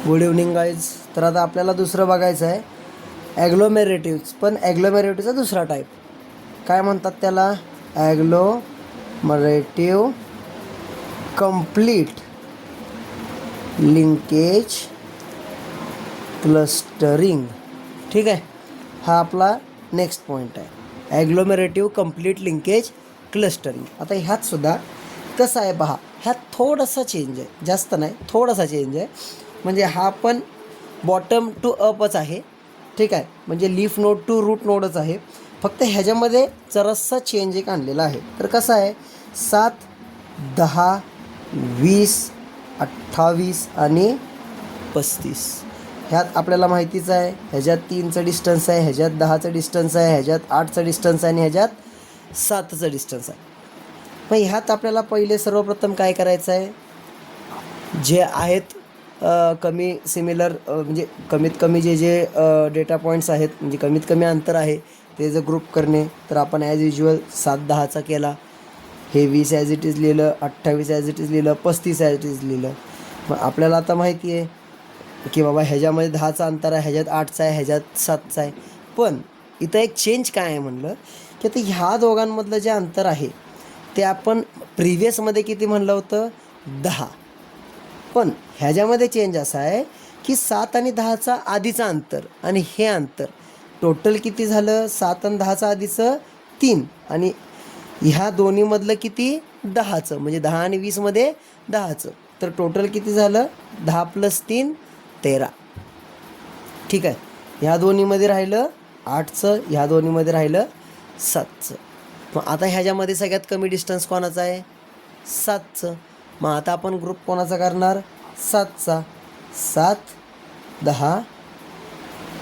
Good evening guys. तर आता आपल्याला दुसरं बघायचं आहे ॲग्लोमेरेटिव्स, पण ॲग्लोमेरेटिव्हचा दुसरा टाईप. काय म्हणतात त्याला? ॲग्लोमरेटिव्ह कंप्लीट लिंकेज क्लस्टरिंग. ठीक आहे, हा आपला नेक्स्ट पॉईंट आहे, ॲग्लोमेरेटिव्ह कंप्लीट लिंकेज क्लस्टरिंग. आता ह्यात सुद्धा कसं आहे पहा, ह्यात थोडासा चेंज आहे, जास्त नाही, थोडासा चेंज आहे. म्हणजे हा पण बॉटम टू अपच आहे. ठीक आहे, म्हणजे लीफ नोड टू रूट नोडच आहे. फक्त ह्याच्यामध्ये जरासा चेंज एक आणलेला आहे. तर कसं आहे, 7, 10, 20, 28 आणि 35 ह्यात आपल्याला माहितीच आहे. ह्याच्यात 3चं डिस्टन्स आहे, ह्याच्यात 10चं डिस्टन्स आहे, ह्याच्यात 8चं डिस्टन्स आहे आणि ह्याच्यात 7चं डिस्टन्स आहे. मग ह्यात आपल्याला पहिले सर्वप्रथम काय करायचं आहे, जे आहेत कमी सिमिलर, म्हणजे कमीत कमी जे डेटा पॉईंट्स आहेत, म्हणजे कमीत कमी अंतर आहे, ते जर ग्रुप करणे. तर आपण ॲज युज्युअल 7, 10चा केला, हे 20 ॲज इट इज लिहिलं, 28 ॲज इट इज लिहिलं, 35 ॲज इट इज लिहिलं. मग आपल्याला आता माहिती आहे की बाबा ह्याच्यामध्ये 10चा अंतर आहे, ह्याच्यात 8चा आहे, ह्याच्यात 7चा आहे. पण इथं एक चेंज काय आहे म्हणलं की आता ह्या दोघांमधलं जे अंतर आहे ते आपण प्रिव्हियसमध्ये किती म्हणलं होतं? 10. पण ह्याच्यामध्ये चेंज असा आहे की 7 आणि 10चा आधीचं अंतर आणि हे अंतर टोटल किती झालं? 7 आणि 10चा आधीचं 3 आणि ह्या दोन्हीमधलं किती? 10चं, म्हणजे 10 आणि 20मध्ये 10चं. तर टोटल किती झालं? 10 + 3 13. ठीक आहे, ह्या दोन्हीमध्ये राहिलं 8चं, ह्या दोन्हीमध्ये राहिलं 7चं. मग आता ह्याच्यामध्ये सगळ्यात कमी डिस्टन्स कोणाचा आहे? 7चं. मग आता आपण ग्रुप कोणाचा करणार? 7चा. 7, 10,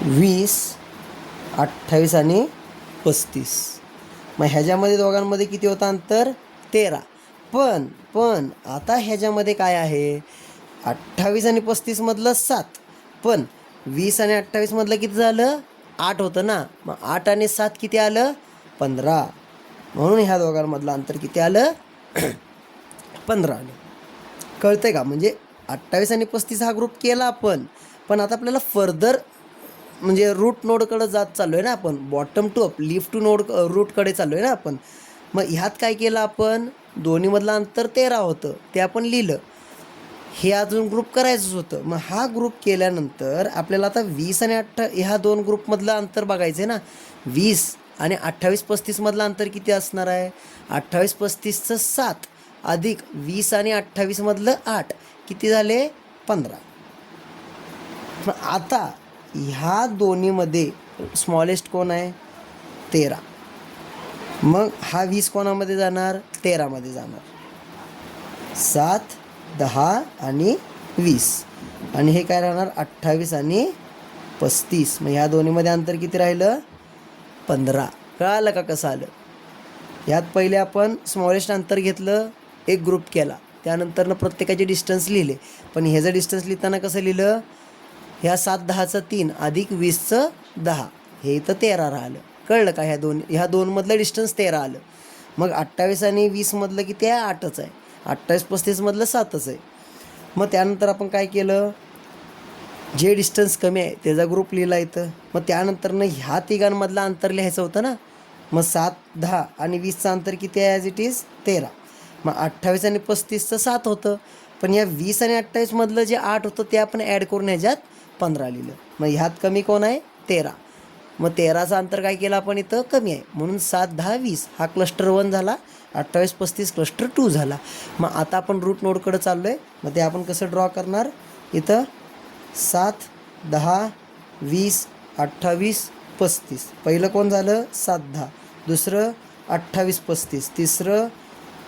20, 28 आणि 35. मग ह्याच्यामध्ये दोघांमध्ये किती होतं अंतर? 13. पण आता ह्याच्यामध्ये काय आहे, 28 आणि 35मधलं 7, पण 20 आणि 28मधलं किती झालं? 8 होतं ना. मग 8 आणि 7 किती आलं? 15. म्हणून ह्या दोघांमधलं अंतर किती आलं? 15 आलं. कळतंय का? म्हणजे 28 आणि 35 हा ग्रुप केला आपण, पण आता आपल्याला फर्दर म्हणजे रूट नोडकडे जात चाललो आहे ना आपण, bottom to up, leaf to node रूटकडे चाललो आहे ना आपण. मग ह्यात काय केलं आपण? दोन्हीमधलं अंतर 13 होतं, ते आपण लिहिलं. हे अजून ग्रुप करायचंच होतं. मग हा ग्रुप केल्यानंतर आपल्याला आता 20 आणि 8 ह्या दोन ग्रुपमधलं अंतर बघायचं आहे ना. 20 आणि 28, 35मधलं अंतर किती असणार आहे? 28, 35चं 7 अधिक 20 आणि 28मधलं 8 किती झाले? 15. मग आता ह्या दोन्हीमध्ये स्मॉलेस्ट कोण आहे? 13. मग हा 20 कोणामध्ये जाणार? 13मध्ये जाणार. 7, 10 आणि 20 आणि हे काय राहणार? 28 आणि 35. मग ह्या दोन्हीमध्ये अंतर किती राहिलं? 15. कळालं का कसं आलं? यात पहिले आपण स्मॉलेस्ट अंतर घेतलं, एक ग्रुप केला, त्यानंतरनं प्रत्येकाचे डिस्टन्स लिहिले. पण ह्याचं डिस्टन्स लिहिताना कसं लिहिलं? ह्या 7, 10चं 3 अधिक 20चं 10, हे इथं 13 राहिलं. कळलं का? ह्या दोनमधलं डिस्टन्स 13 आलं. मग 28 आणि 20मधलं किती आहे? 8च आहे. 28, 35मधलं 7च आहे. मग त्यानंतर आपण काय केलं? जे डिस्टन्स कमी आहे त्याचा ग्रुप लिहिला इथं. मग त्यानंतरनं ह्या तिघांमधलं अंतर लिहायचं होतं ना. मग 7, 10 आणि 20चं अंतर किती आहे? As it is 13. मग 28 आणि 35चं 7 होतं, पण या 20 आणि 28मधलं जे 8 होतं ते आपण ॲड करून ह्याच्यात 15 लिहिलं. मग ह्यात कमी कोण आहे? 13. मग 13चं अंतर काय केलं आपण इथं? कमी आहे, म्हणून 7, 10, 20 हा क्लस्टर 1 झाला, 28, 35 क्लस्टर 2 झाला. मग आता आपण रूट नोडकडे चाललो आहे. मग ते आपण कसं ड्रॉ करणार? इथं 7, 10, 20, 28, 35. पहिलं कोण झालं? 7, 10. दुसरं 28, 35. तिसरं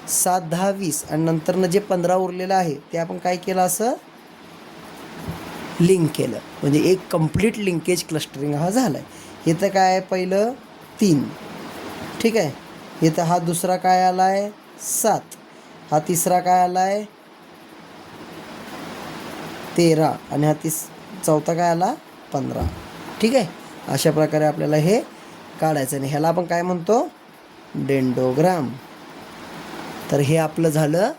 7, 10, 20 आणि नंतरनं जे 15 उरलेलं आहे ते आपण काय केलं? असं लिंक केलं, म्हणजे एक कंप्लीट लिंकेज क्लस्टरिंग हा झाला आहे. इथं काय आहे? पहिलं 3. ठीक आहे, इथं हा दुसरा काय आला आहे? 7. हा तिसरा काय आला आहे? 13 आणि हा चौथा काय आला? 15. ठीक आहे, अशा प्रकारे आपल्याला हे काढायचं आहे. ह्याला आपण काय म्हणतो? डेंडोग्राम. तर हे आपलं झालं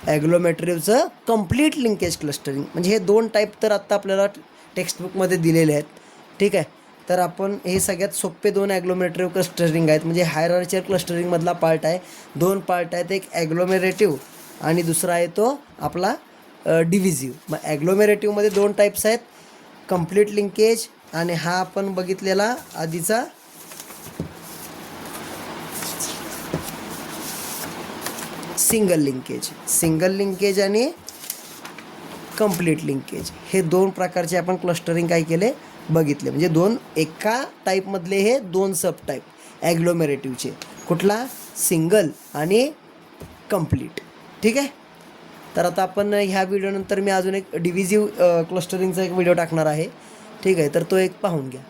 ॲग्लोमेट्रिव्हचं कम्प्लीट लिंकेज क्लस्टरिंग. म्हणजे हे 2 टाईप तर आत्ता आपल्याला टेक्स्टबुकमध्ये दिलेले आहेत. ठीक आहे. तर आपण हे सगळ्यात सोपे 2 ॲग्लोमेरेटिव्ह क्लस्टरिंग आहेत. म्हणजे हायरार्चिकल क्लस्टरिंगमधला पार्ट आहे. 2 पार्ट आहेत, एक ॲग्लोमेरेटिव्ह आणि दुसरा आहे तो आपला डिव्हिजिव्ह. मग ॲग्लोमेरेटिव्हमध्ये 2 टाईप्स आहेत, कम्प्लीट लिंकेज आणि हा आपण बघितलेला आधीचा सिंगल लिंकेज आणि कम्प्लीट लिंकेज. हे 2 प्रकारचे आपण क्लस्टरिंग काय केले बघितले. म्हणजे 2 एका टाईपमधले हे 2 सब टाईप ॲग्लोमेरेटिव्हचे. कुठला? सिंगल आणि कम्प्लीट. ठीक आहे. तर आता आपण ह्या व्हिडिओनंतर मी अजून एक डिव्हिजिव्ह क्लस्टरिंगचा एक व्हिडिओ टाकणार आहे. ठीक आहे. तर तो एक पाहून घ्या.